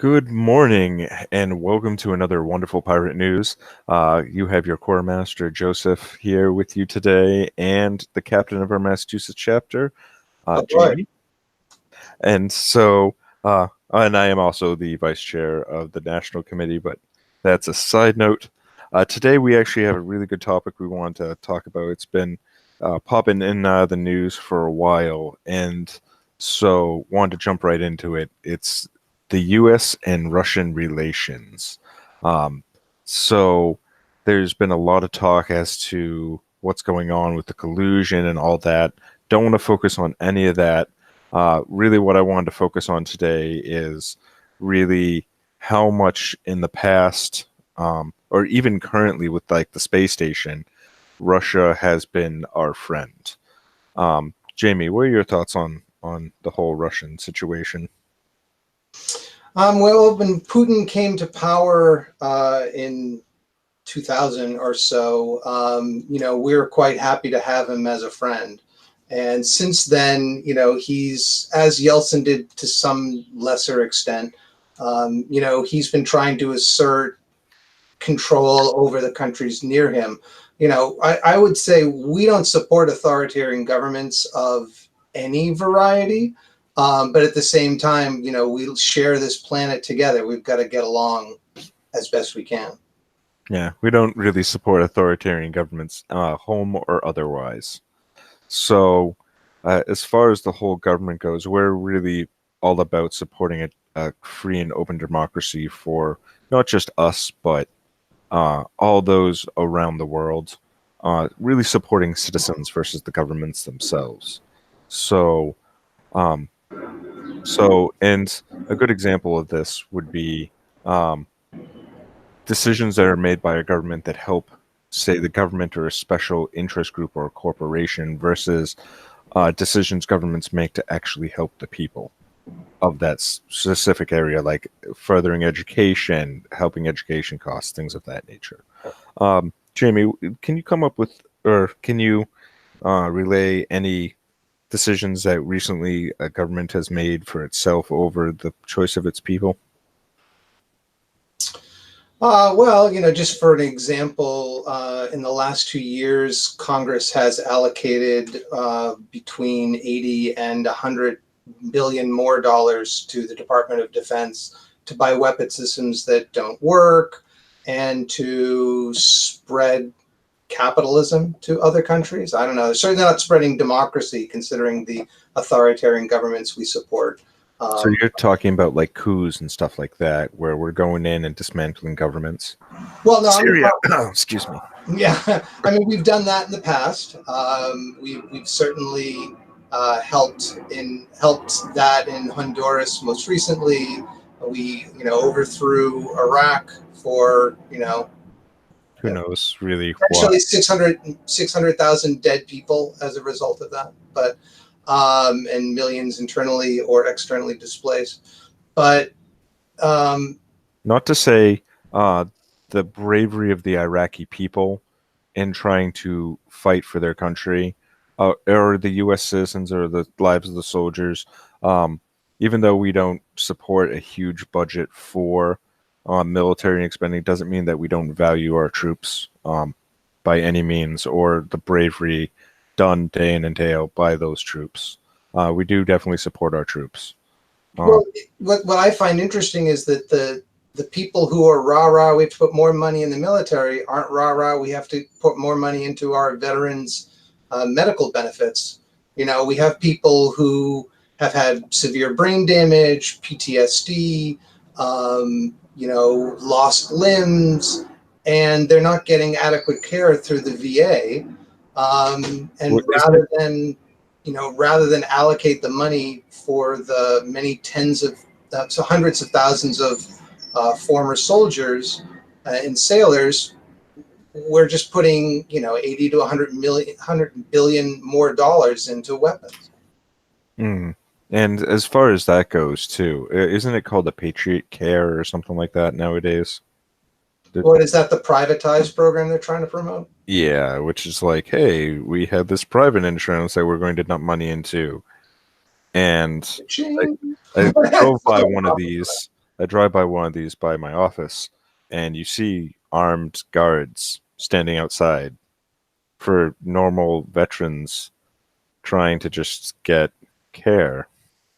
Good morning, and welcome to another wonderful pirate news. You have your Quartermaster Joseph here with you today, and the captain of our Massachusetts chapter, Oh boy. Jamie. And and I am also the vice chair of the National Committee, but that's a side note. Today we actually have a really good topic we want to talk about. It's been popping in the news for a while, and so wanted to jump right into it. It's the U.S. and Russian relations. Um, so there's been a lot of talk as to what's going on with the collusion and all that. Don't want to focus on any of that. Really, what I wanted to focus on today is really how much in the past, or even currently with like the space station, Russia has been our friend. Jamie, what are your thoughts on the whole Russian situation? Well, when Putin came to power in 2000 or so, we were quite happy to have him as a friend. And since then, he's, as Yeltsin did to some lesser extent, he's been trying to assert control over the countries near him. I would say we don't support authoritarian governments of any variety. But at the same time, we share this planet together. We've got to get along as best we can. Yeah, we don't really support authoritarian governments, home or otherwise. So, as far as the whole government goes, we're really all about supporting a free and open democracy for not just us, but all those around the world. Really supporting citizens versus the governments themselves. So, um, and a good example of this would be um, decisions that are made by a government that help, say, the government or a special interest group or a corporation versus decisions governments make to actually help the people of that specific area, like furthering education, helping education costs, things of that nature. Jamie, can you come up with, or can you relay any decisions that recently a government has made for itself over the choice of its people? Well, just for an example, in the last 2 years, Congress has allocated between 80 and 100 billion more dollars to the Department of Defense to buy weapon systems that don't work and to spread capitalism to other countries. I don't know. Certainly not spreading democracy, considering the authoritarian governments we support. So you're talking about like coups and stuff like that, where we're going in and dismantling governments. Well, no, Syria, excuse me. Yeah, I mean, we've done that in the past. We've certainly helped that in Honduras most recently. We overthrew Iraq for Who knows really why? actually 600,000 dead people as a result of that, but and millions internally or externally displaced. But Not to say the bravery of the Iraqi people in trying to fight for their country, or the U.S. citizens or the lives of the soldiers. Even though we don't support a huge budget for military expending, doesn't mean that we don't value our troops by any means, or the bravery done day in and day out by those troops. We do definitely support our troops. well, what I find interesting is that the people who are rah-rah, we have to put more money in the military, aren't rah-rah, we have to put more money into our veterans' medical benefits. We have people who have had severe brain damage, PTSD, lost limbs, and they're not getting adequate care through the VA. And rather than allocate the money for the many tens of so hundreds of thousands of former soldiers and sailors, we're just putting 80 to 100 billion more dollars into weapons. Mm. And as far as that goes, too, isn't it called the Patriot Care or something like that nowadays? What is that, the privatized program they're trying to promote? Yeah, which is like, hey, we had this private insurance that we're going to dump money into. And I drove by one of these I drive by one of these by my office, and you see armed guards standing outside for normal veterans trying to just get care.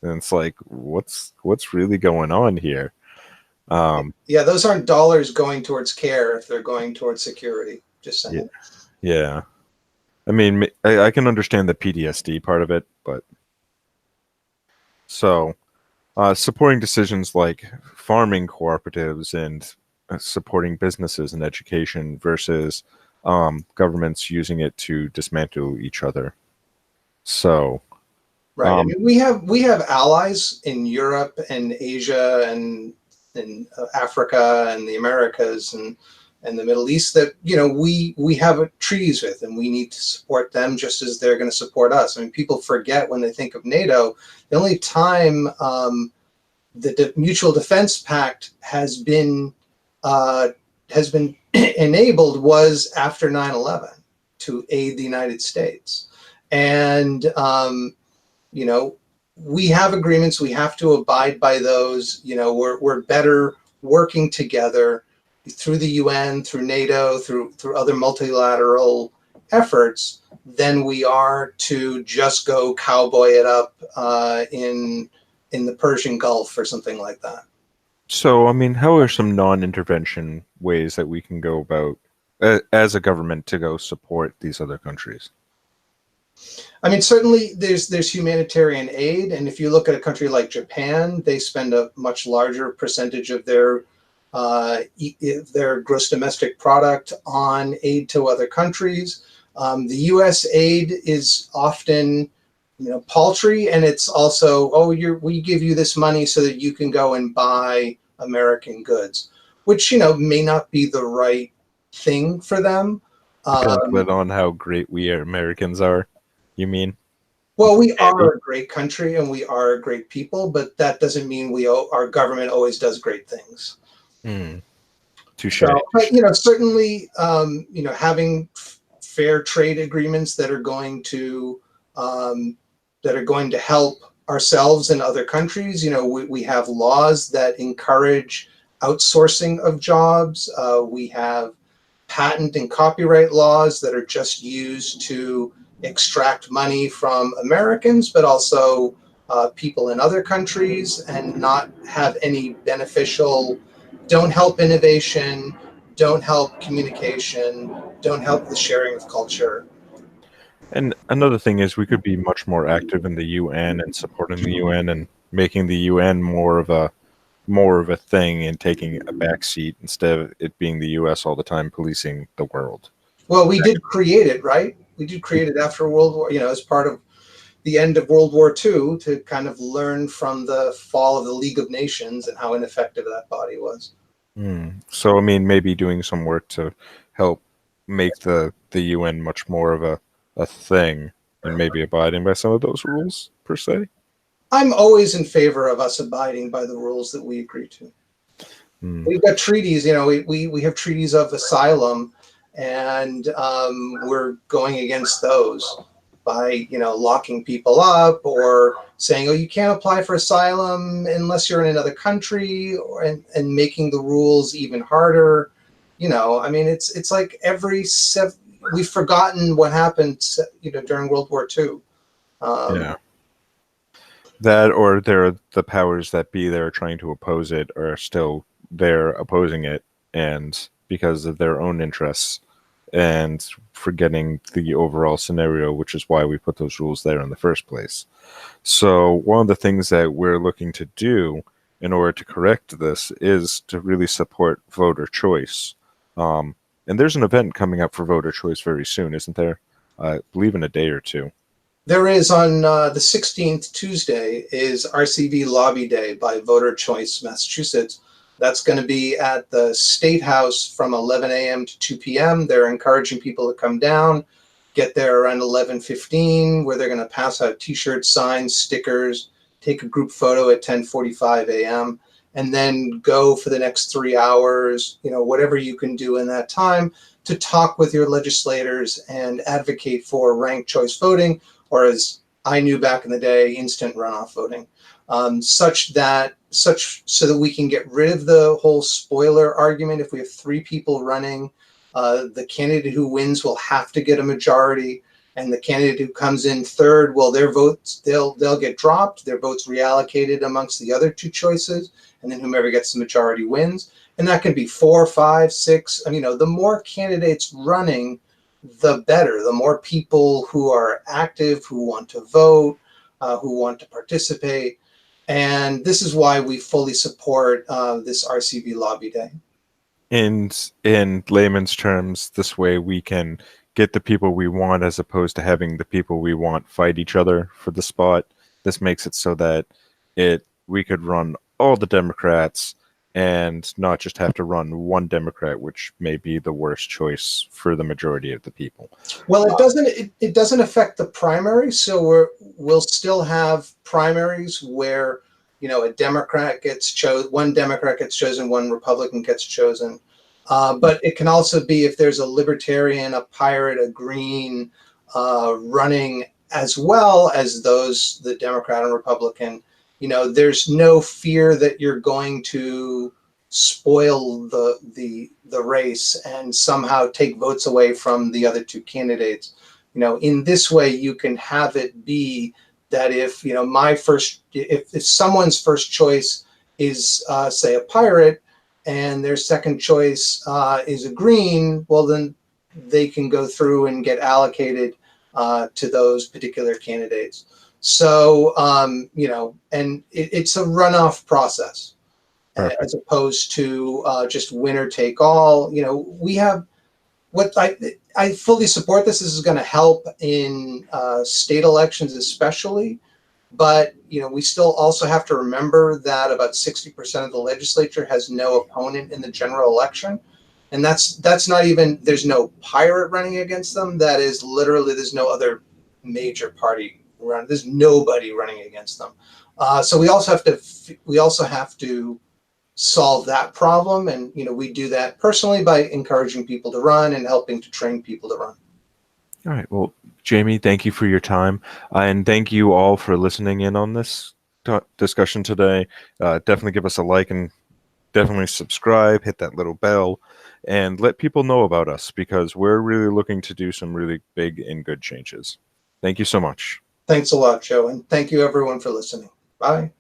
And it's like, what's really going on here? Yeah, those aren't dollars going towards care if they're going towards security. Just Yeah, saying. yeah. I mean, I can understand the PTSD part of it, but so supporting decisions like farming cooperatives and supporting businesses and education versus governments using it to dismantle each other. So, Right. I um, mean, we have allies in Europe and Asia and in Africa and the Americas and the Middle East that we have treaties with, and we need to support them just as they're going to support us. I mean, people forget when they think of NATO, the only time the Mutual Defense Pact uh, has been enabled was after 9/11 to aid the United States, and you know, we have agreements. We have to abide by those. We're better working together through the UN, through NATO, through other multilateral efforts than we are to just go cowboy it up in the Persian Gulf or something like that. so I mean, how are some non-intervention ways that we can go about as a government to go support these other countries? I mean, certainly there's humanitarian aid, and if you look at a country like Japan, they spend a much larger percentage of their gross domestic product on aid to other countries. The U.S. aid is often, paltry, and it's also, we give you this money so that you can go and buy American goods, which may not be the right thing for them. Pamphlet on how great we Americans are, you mean? Well, we Maybe. are a great country and we are a great people, but that doesn't mean our government always does great things. Hmm. Touche. So, but Touche. certainly, having fair trade agreements um, that are going to help ourselves and other countries. We have laws that encourage outsourcing of jobs. We have patent and copyright laws that are just used to extract money from Americans, but also people in other countries, and not have any beneficial, don't help innovation, don't help communication, don't help the sharing of culture. And another thing is we could be much more active in the UN and supporting the UN and making the UN more of a thing and taking a back seat instead of it being the US all the time policing the world. Well, we did create it, right? We did create it after World War, as part of the end of World War II, to kind of learn from the fall of the League of Nations and how ineffective that body was. So I mean maybe doing some work to help make the UN much more of a thing and maybe abiding by some of those rules per se. I'm always in favor of us abiding by the rules that we agree to. Hmm. We've got treaties, we have treaties of asylum, and we're going against those by, locking people up or saying, oh, you can't apply for asylum unless you're in another country, and making the rules even harder. I mean, it's like we've forgotten what happened, during World War II. Yeah. That or there are the powers that be that are trying to oppose it are still there opposing it and because of their own interests and forgetting the overall scenario, which is why we put those rules there in the first place. So one of the things that we're looking to do in order to correct this is to really support voter choice. And there's an event coming up for voter choice very soon, isn't there? I believe in a day or two. There is, on the 16th, Tuesday, is RCV Lobby Day by Voter Choice Massachusetts. That's going to be at the State House from 11 a.m. to 2 p.m. They're encouraging people to come down, get there around 11:15, where they're going to pass out T-shirts, signs, stickers, take a group photo at 10:45 a.m., and then go for the next 3 hours, whatever you can do in that time, to talk with your legislators and advocate for ranked choice voting, or as I knew back in the day, instant runoff voting. such so that we can get rid of the whole spoiler argument. If we have 3 people running, the candidate who wins will have to get a majority, and the candidate who comes in third, well, their votes, they'll get dropped, their votes reallocated amongst the other 2 choices, and then whomever gets the majority wins. And that can be 4, 5, 6. And, the more candidates running, the better. The more people who are active, who want to vote, who want to participate. And this is why we fully support this RCV Lobby Day. In layman's terms, this way we can get the people we want as opposed to having the people we want fight each other for the spot. This makes it so that we could run all the Democrats and not just have to run one Democrat, which may be the worst choice for the majority of the people. Well, it doesn't affect the primary, so we'll still have primaries where a Democrat gets chosen, one Democrat gets chosen, one Republican gets chosen. But it can also be if there's a Libertarian, a Pirate, a Green running as well as the Democrat and Republican. There's no fear that you're going to spoil the race and somehow take votes away from the other 2 candidates. In this way, you can have it be that if if someone's first choice is say a Pirate and their second choice is a Green, well, then they can go through and get allocated to those particular candidates. So, and it's a runoff process. Perfect. As opposed to just winner take all. We have what I fully support this. This is going to help in state elections especially. But, we still also have to remember that about 60% of the legislature has no opponent in the general election. And that's not even, there's no Pirate running against them. That is literally, there's no other major party run. There's nobody running against them. So we also have to solve that problem. And, we do that personally by encouraging people to run and helping to train people to run. All right. Well, Jamie, thank you for your time. And thank you all for listening in on this discussion today. Definitely give us a like and definitely subscribe, hit that little bell, and let people know about us because we're really looking to do some really big and good changes. Thank you so much. Thanks a lot, Joe. And thank you everyone for listening. Bye.